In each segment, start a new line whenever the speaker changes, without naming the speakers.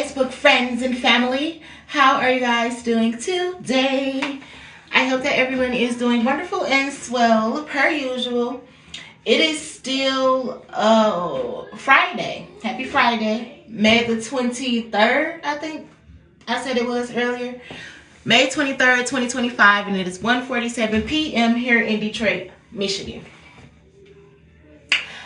Facebook friends and family. How are you guys doing today? I hope that everyone is doing wonderful and swell per usual. It is still Friday. Happy Friday. May the 23rd, I think I said it was earlier. May 23rd, 2025, and it is 1:47 p.m. here in Detroit, Michigan.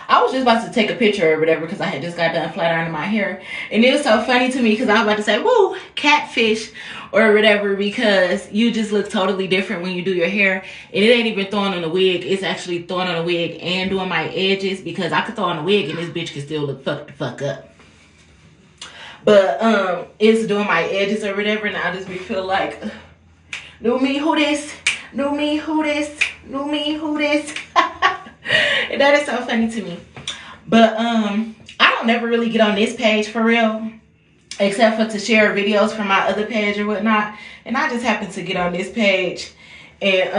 I was just about to take a picture or whatever because I had just got done flat ironing my hair. And it was so funny to me because I was about to say, woo, catfish or whatever, because you just look totally different when you do your hair. And it ain't even throwing on a wig. It's actually throwing on a wig and doing my edges, because I could throw on a wig and this bitch can still look fucked the fuck up. But it's doing my edges or whatever, and I just be feel like, new me, who this? New me, who this? New me, who this? And that is so funny to me. But I don't never really get on this page for real, except for to share videos from my other page or whatnot. And I just happened to get on this page, and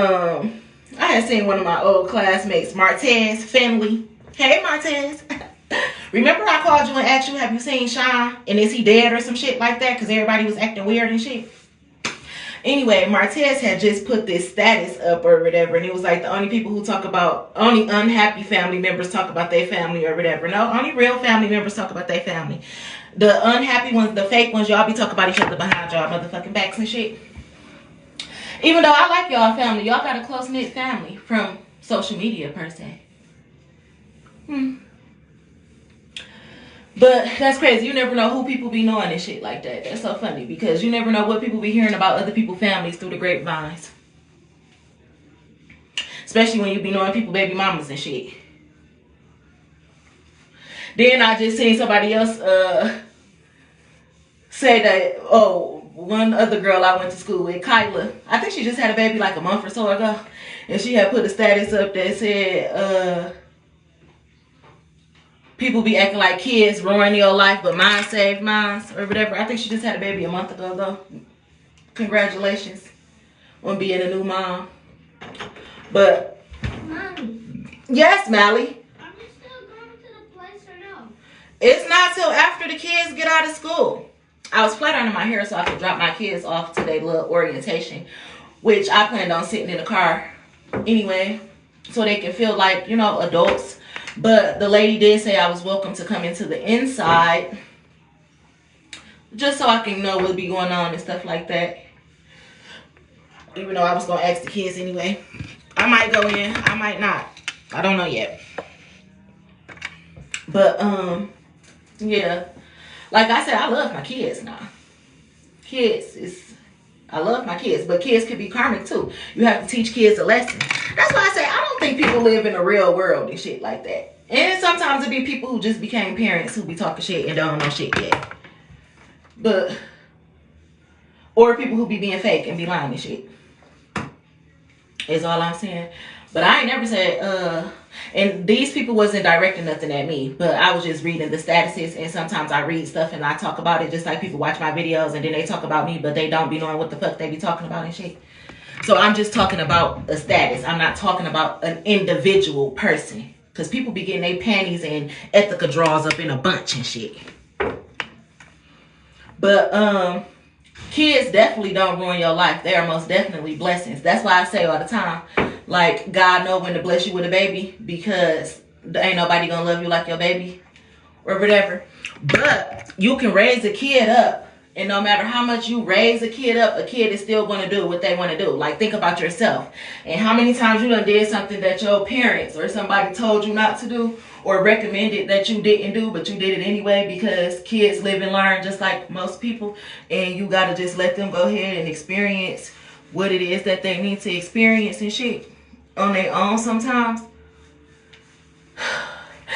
I had seen one of my old classmates, Martez Finley. Hey Martez. Remember I called you and asked you, have you seen Sean? And is he dead or some shit like that? Because everybody was acting weird and shit. Anyway, Martez had just put this status up or whatever, and it was like the only people who talk about, only unhappy family members talk about their family or whatever. No, only real family members talk about their family. The unhappy ones, the fake ones, y'all be talking about each other behind y'all motherfucking backs and shit. Even though I like y'all family, y'all got a close-knit family from social media per se. But that's crazy. You never know who people be knowing and shit like that. That's so funny, because you never know what people be hearing about other people's families through the grapevines. Especially when you be knowing people baby mamas and shit. Then I just seen somebody else say that, oh, one other girl I went to school with, Kyla, I think she just had a baby like a month or so ago. And she had put a status up that said, people be acting like kids ruin your life, but mine saved mine, or whatever. I think she just had a baby a month ago, though. Congratulations on being a new mom. But,
Mom.
Yes, Mally.
Are we still going to the place or no?
It's not till after the kids get out of school. I was flat ironing my hair so I could drop my kids off to their little orientation, which I planned on sitting in the car anyway, so they can feel like, you know, adults. But the lady did say I was welcome to come into the inside, just so I can know what'll be going on and stuff like that. Even though I was going to ask the kids anyway. I might go in, I might not. I don't know yet. But, yeah. Like I said, I love my kids now. I love my kids, but kids can be karmic too. You have to teach kids a lesson. That's why I say I don't think people live in the real world and shit like that. And sometimes it be people who just became parents who be talking shit and don't know shit yet. But, or people who be being fake and be lying and shit. Is all I'm saying. But I ain't never said, and these people wasn't directing nothing at me, but I was just reading the statuses, and sometimes I read stuff and I talk about it just like people watch my videos and then they talk about me, but they don't be knowing what the fuck they be talking about and shit. So I'm just talking about a status. I'm not talking about an individual person, because people be getting their panties and ethical draws up in a bunch and shit. But, kids definitely don't ruin your life. They are most definitely blessings. That's why I say all the time, like, God know when to bless you with a baby, because there ain't nobody gonna love you like your baby or whatever. But you can raise a kid up, and no matter how much you raise a kid up, a kid is still gonna do what they want to do. Like, think about yourself. And how many times you done did something that your parents or somebody told you not to do, or recommended that you didn't do, but you did it anyway, because kids live and learn just like most people, and you gotta just let them go ahead and experience what it is that they need to experience and shit on their own sometimes.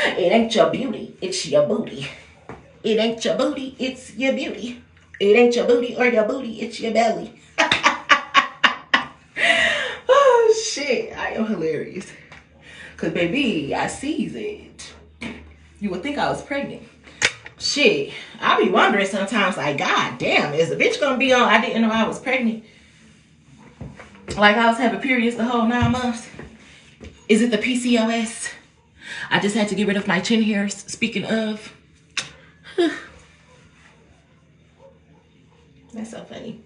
It ain't your beauty, it's your booty. It ain't your booty, it's your beauty. It ain't your booty or your booty, it's your belly. Oh shit, I am hilarious. Cause baby, I sees it. You would think I was pregnant. Shit, I be wondering sometimes, like, God damn, is the bitch gonna be on? I didn't know I was pregnant. Like I was having periods the whole 9 months. Is it the PCOS? I just had to get rid of my chin hairs. Speaking of, That's so funny.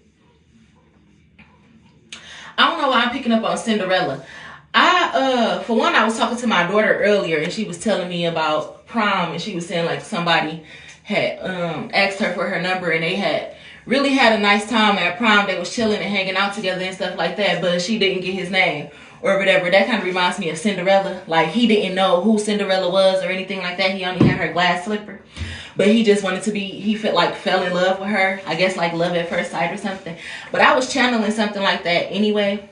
I don't know why I'm picking up on Cinderella. For one, I was talking to my daughter earlier, and she was telling me about prom, and she was saying like somebody had asked her for her number, and they had really had a nice time at prom. They was chilling and hanging out together and stuff like that, but she didn't get his name or whatever. That kind of reminds me of Cinderella. Like, he didn't know who Cinderella was or anything like that. He only had her glass slipper, but he just wanted to be, he fell in love with her. I guess like love at first sight or something. But I was channeling something like that anyway.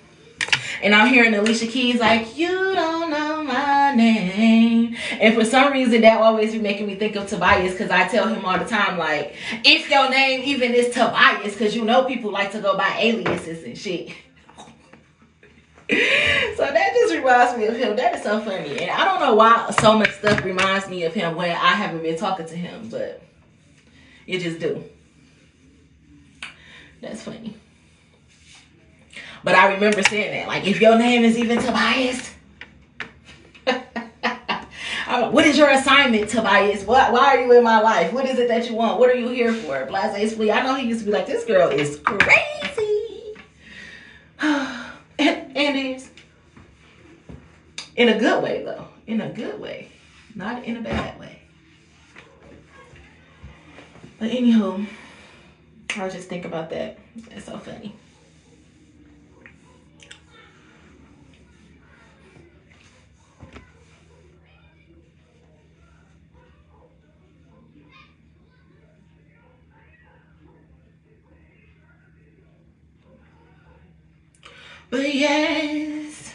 And I'm hearing Alicia Keys like, you don't know my name. And for some reason, that always be making me think of Tobias, because I tell him all the time, like, if your name even is Tobias, because you know people like to go by aliases and shit. So that just reminds me of him. That is so funny. And I don't know why so much stuff reminds me of him when I haven't been talking to him, but you just do. That's funny. But I remember saying that, like, if your name is even Tobias. What is your assignment, Tobias? Why are you in my life? What is it that you want? What are you here for? Blase Splee. I know he used to be like, this girl is crazy. and is. In a good way, though. In a good way. Not in a bad way. But anywho, I was just thinking about that. That's so funny. But yes,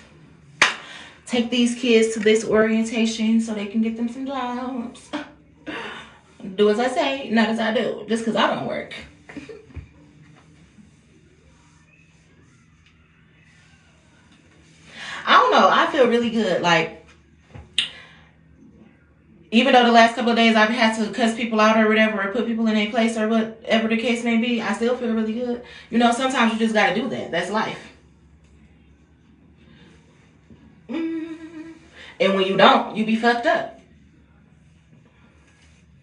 take these kids to this orientation so they can get them some jobs. Do as I say, not as I do, just because I don't work. I don't know, I feel really good. Like, even though the last couple of days I've had to cuss people out or whatever, or put people in their place or whatever the case may be, I still feel really good. You know, sometimes you just got to do that. That's life. And when you don't, you be fucked up.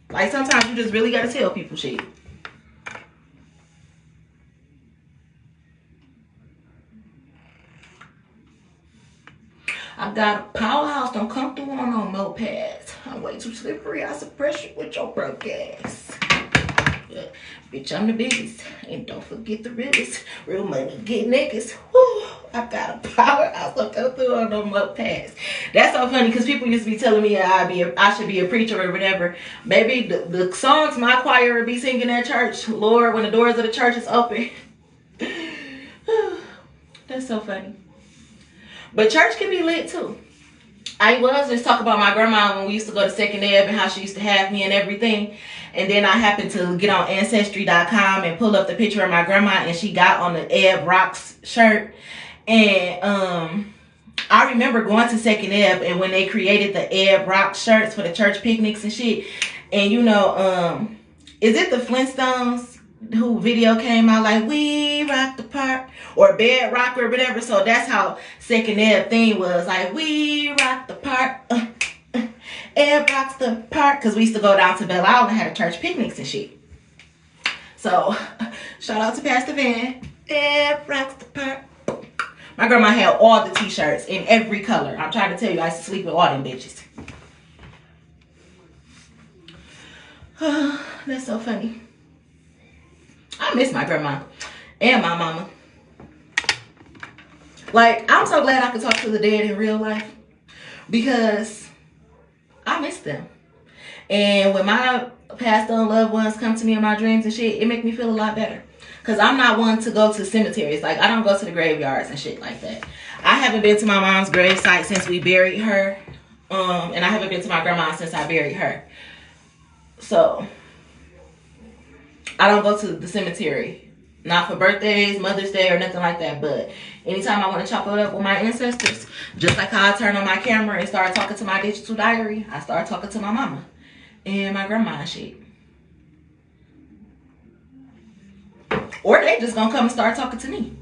Like, sometimes you just really gotta tell people shit. I got a powerhouse, don't come through on no mopeds. I'm way too slippery, I suppress you with your broke ass. Yeah. Bitch, I'm the biggest. And don't forget the realest. Real money, get niggas. Woo. I got a powerhouse, don't come through on no mopeds. That's so funny, because people used to be telling me I should be a preacher or whatever. Maybe the songs my choir would be singing at church, Lord, when the doors of the church is open. That's so funny. But church can be lit too. I was just talking about my grandma when we used to go to Second Ave and how she used to have me and everything. And then I happened to get on Ancestry.com and pull up the picture of my grandma, and she got on the Ebb Rocks shirt. And I remember going to Second Ave, and when they created the Ebb Rocks shirts for the church picnics and shit. And you know, is it the Flintstones who video came out like, we rock the park, or Bed Rock or whatever? So that's how Second Ave thing was, like, we rock the park, Ebb rocks the park, because we used to go down to Belle Isle and had a church picnics and shit. So shout out to Pastor Van. Ebb rocks the park. My grandma had all the t-shirts in every color. I'm trying to tell you, I used to sleep with all them bitches. That's so funny. I miss my grandma and my mama. Like, I'm so glad I could talk to the dead in real life, because I miss them. And when my passed on loved ones come to me in my dreams and shit, it make me feel a lot better. Because I'm not one to go to cemeteries. Like, I don't go to the graveyards and shit like that. I haven't been to my mom's gravesite since we buried her. And I haven't been to my grandma since I buried her. So I don't go to the cemetery. Not for birthdays, Mother's Day, or nothing like that. But anytime I want to chop it up with my ancestors, just like how I turn on my camera and start talking to my digital diary, I start talking to my mama and my grandma and shit. Or they just gonna come and start talking to me.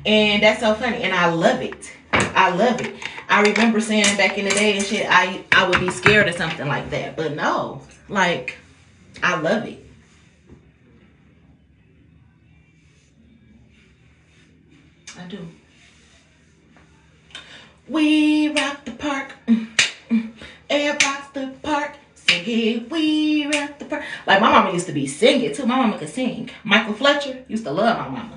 And that's so funny. And I love it. I love it. I remember saying back in the day and shit, I would be scared of something like that. But no, like, I love it. I do. We rock the park. Air rocks the park. Sing it. We rock the park. Like my mama used to be singing too. My mama could sing. Michael Fletcher used to love my mama.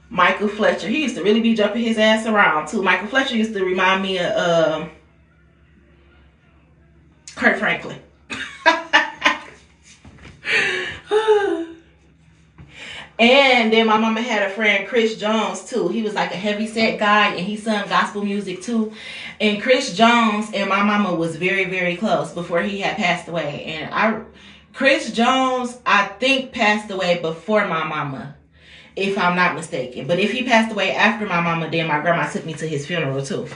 Michael Fletcher. He used to really be jumping his ass around too. Michael Fletcher used to remind me of Kurt Franklin. And then my mama had a friend, Chris Jones, too. He was like a heavyset guy, and he sung gospel music, too. And Chris Jones and my mama was very, very close before he had passed away. And Chris Jones, I think, passed away before my mama, if I'm not mistaken. But if he passed away after my mama, then my grandma took me to his funeral, too.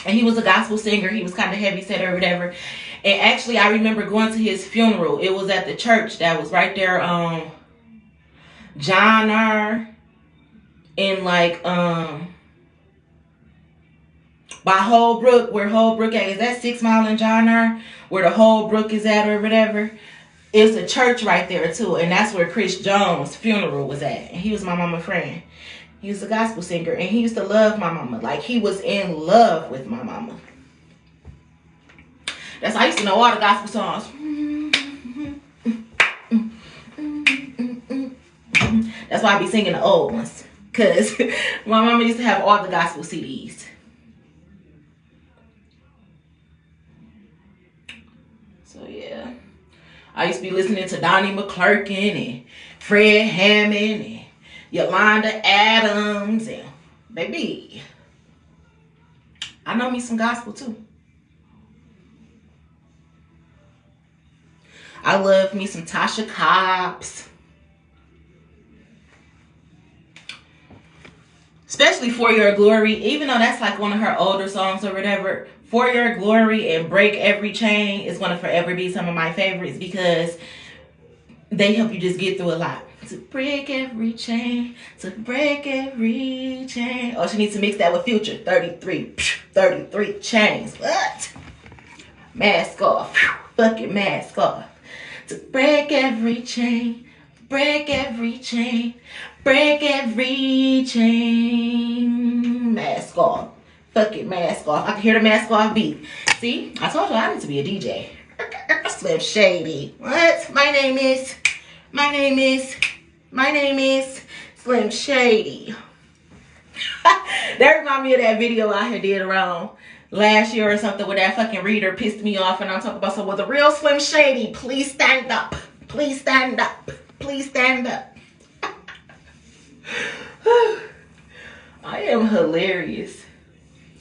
And he was a gospel singer. He was kind of heavyset or whatever. And actually, I remember going to his funeral. It was at the church that was right there John R. in like by Holbrook, where Holbrook at. Is that 6 Mile and John R. where the Holbrook is at or whatever? It's a church right there too, and that's where Chris Jones' funeral was at. And he was my mama's friend. He was a gospel singer, and he used to love my mama. Like he was in love with my mama. That's why I used to know all the gospel songs. That's why I be singing the old ones. Because my mama used to have all the gospel CDs. So, yeah. I used to be listening to Donnie McClurkin and Fred Hammond and Yolanda Adams. And, baby, I know me some gospel, too. I love me some Tasha Cobbs. Especially For Your Glory, even though that's like one of her older songs or whatever. For Your Glory and Break Every Chain is going to forever be some of my favorites because they help you just get through a lot. To break every chain, to break every chain. Oh, she needs to mix that with Future. 33 chains. What? Mask off. Fucking mask off. To break every chain, break every chain. Break every chain. Mask off. Fucking mask off. I can hear the mask off beat. See? I told you I need to be a DJ. Slim Shady. What? My name is Slim Shady. That remind me of that video I had did around last year or something where that fucking reader pissed me off and I'm talking about someone with a real Slim Shady. Please stand up. Please stand up. Please stand up. I am hilarious.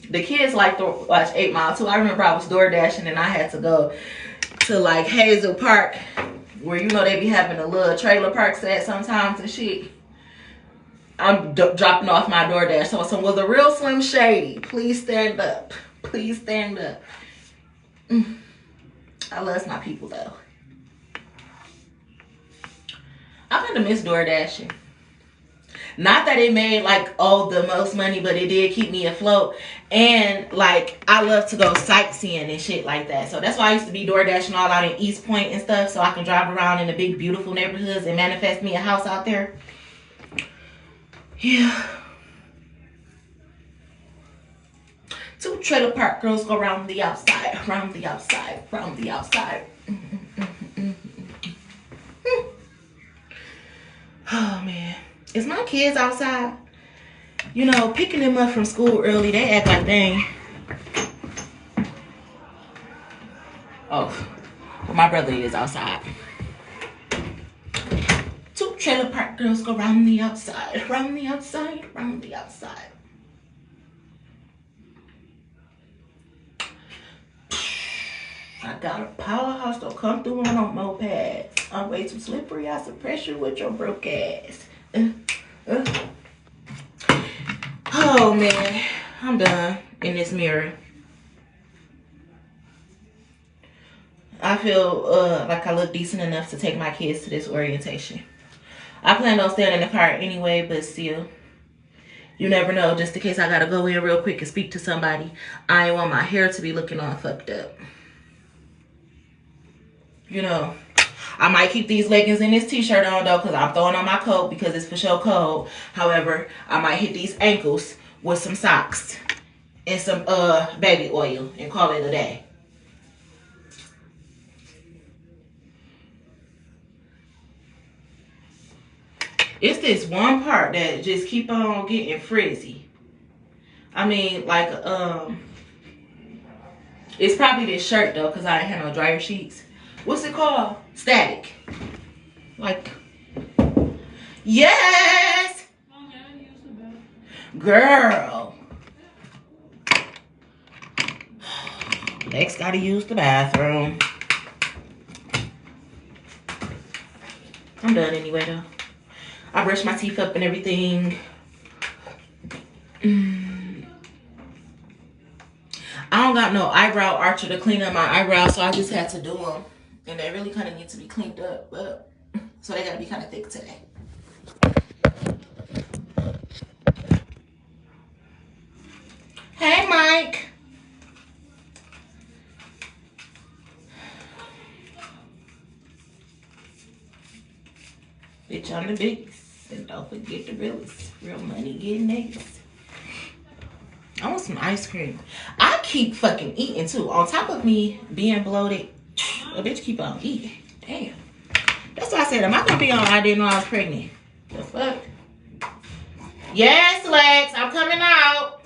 The kids like to watch 8 Mile too. I remember I was door dashing and I had to go to like Hazel Park, where you know they be having a little trailer park set sometimes and shit. I'm dropping off my DoorDash. So someone with a real Slim Shady. Please stand up. Please stand up. I love my people though. I'm gonna miss door dashing. Not that it made like the most money, but it did keep me afloat. And like I love to go sightseeing and shit like that. So that's why I used to be door dashing all out in East Point and stuff, so I can drive around in the big beautiful neighborhoods and manifest me a house out there. Yeah. 2 trailer park girls go round the outside, round the outside, round the outside. Oh man. Is my kids outside? You know, picking them up from school early, they act like they ain't. Oh, well, my brother is outside. 2 trailer park girls go round the outside, round the outside, round the outside. I got a powerhouse, don't come through on no mopeds. I'm way too slippery, I suppress you with your broke ass. Oh man, I'm done in this mirror. I feel like I look decent enough to take my kids to this orientation. I plan on staying in the car anyway, but still, You never know, just in case I gotta go in real quick and speak to somebody. I ain't want my hair to be looking all fucked up. You know, I might keep these leggings and this t-shirt on though, because I'm throwing on my coat because it's for sure cold. However, I might hit these ankles with some socks and some baby oil and call it a day. It's this one part that just keep on getting frizzy. I mean, like, it's probably this shirt though, because I ain't had no dryer sheets. What's it called? Static. Like, yes! Girl. Lex gotta use the bathroom. I'm done anyway though. I brushed my teeth up and everything. I don't got no eyebrow archer to clean up my eyebrows, so I just had to do them. And they really kind of need to be cleaned up, but so they gotta be kind of thick today. Hey, Mike. Bitch on the biggest. And don't forget the realest. Real money getting niggas. I want some ice cream. I keep fucking eating too. On top of me being bloated, a bitch keep on eating. Damn. That's why I said, am I gonna be on I didn't know I was pregnant? The fuck? Yes, Lex, I'm coming out.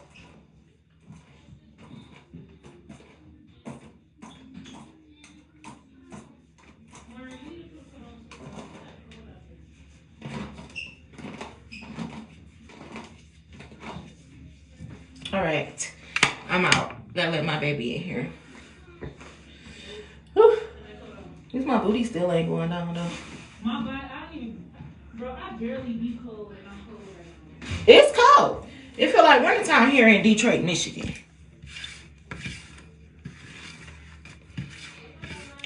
All right, I'm out. Gotta let my baby in here. Whew. At least my booty still ain't going down though.
My body, I don't even, bro, I barely be cold and I'm cold right now.
It's cold. It feel like wintertime here in Detroit, Michigan.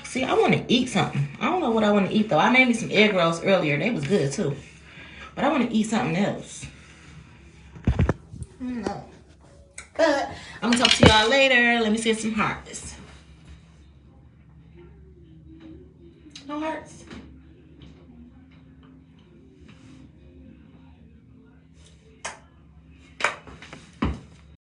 See, I want to eat something. I don't know what I want to eat though. I made me some egg rolls earlier. They was good too. But I want to eat something else. No. But I'm going to talk to y'all later. Let me send some hearts. No hearts?